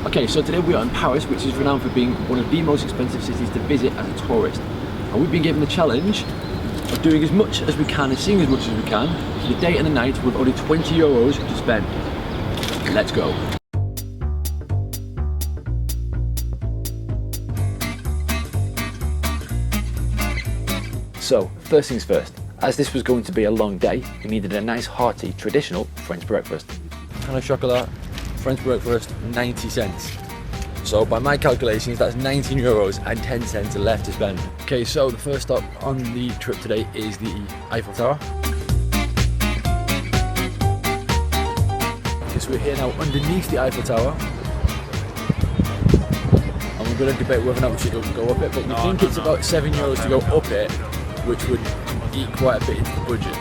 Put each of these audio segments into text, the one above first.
Okay, so today we are in Paris, which is renowned for being one of the most expensive cities to visit as a tourist. And we've been given the challenge of doing as much as we can and seeing as much as we can for the day and the night with only €20 to spend. Let's go. So, first things first, as this was going to be a long day, we needed a nice hearty, traditional French breakfast. Pain au chocolat, French breakfast, 90 cents. So by my calculations, that's €19 and 10 cents left to spend. Okay, so the first stop on the trip today is the Eiffel Tower. Okay, so we're here now underneath the Eiffel Tower. And we're going to debate whether or not we should go up it, but we think it's about €7 to go up it, which would eat quite a bit into the budget.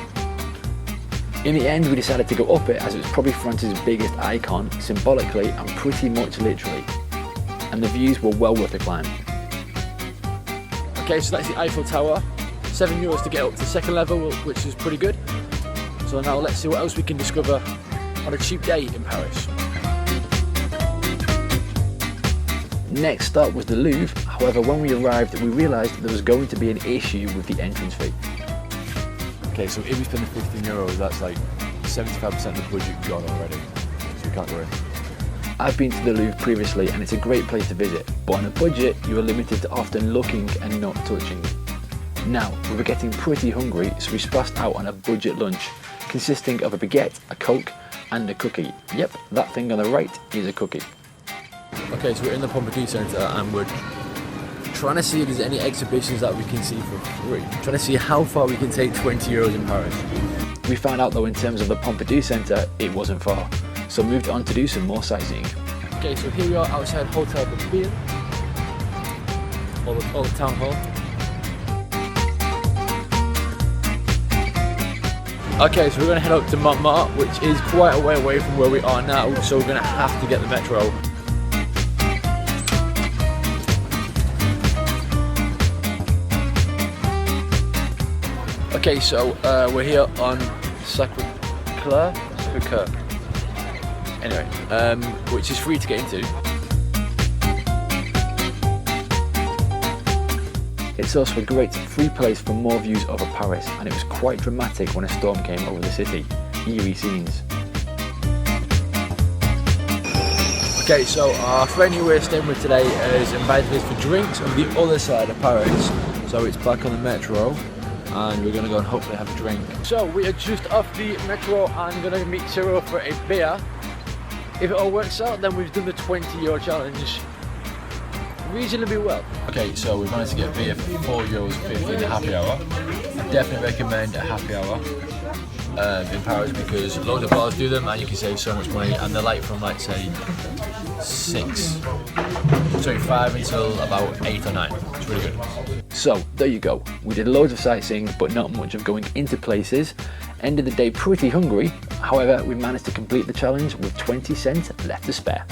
In the end, we decided to go up it as it was probably France's biggest icon, symbolically and pretty much literally. And the views were well worth the climb. Okay, so that's the Eiffel Tower. €7 to get up to the second level, which is pretty good. So now let's see what else we can discover on a cheap day in Paris. Next stop was the Louvre. However, when we arrived, we realised that there was going to be an issue with the entrance fee. Okay, so if we spend the €15, that's like 75% of the budget gone already, so we can't go in. I've been to the Louvre previously and it's a great place to visit, but on a budget you are limited to often looking and not touching. Now, we were getting pretty hungry, so we splashed out on a budget lunch, consisting of a baguette, a Coke and a cookie. Yep, that thing on the right is a cookie. Okay, so we're in the Pompidou Centre and we're trying to see if there's any exhibitions that we can see for free. Trying to see how far we can take €20 in Paris. We found out though in terms of the Pompidou Centre, it wasn't far. So moved on to do some more sightseeing. Okay, so here we are outside Hotel de Ville, or the town hall. Okay, so we're going to head up to Montmartre, which is quite a way away from where we are now, so we're going to have to get the metro. Okay, so we're here on Sacré-Cœur, anyway, which is free to get into. It's also a great free place for more views over Paris, and it was quite dramatic when a storm came over the city. Eerie scenes. Okay, so our friend who we're staying with today has invited us for drinks on the other side of Paris. So it's back on the metro, and we're going to go and hopefully have a drink. So we are just off the metro and going to meet Cyril for a beer. If it all works out, then we've done the €20 challenge reasonably well. Okay, so we managed to get a beer for €4.50 in a happy hour. Definitely recommend a happy hour in Paris because loads of bars do them and you can save so much money, and they're like from like say 5 until about 8 or 9. It's really good. So there you go. We did loads of sightseeing but not much of going into places. Ended the day pretty hungry. However, we managed to complete the challenge with 20 cents left to spare.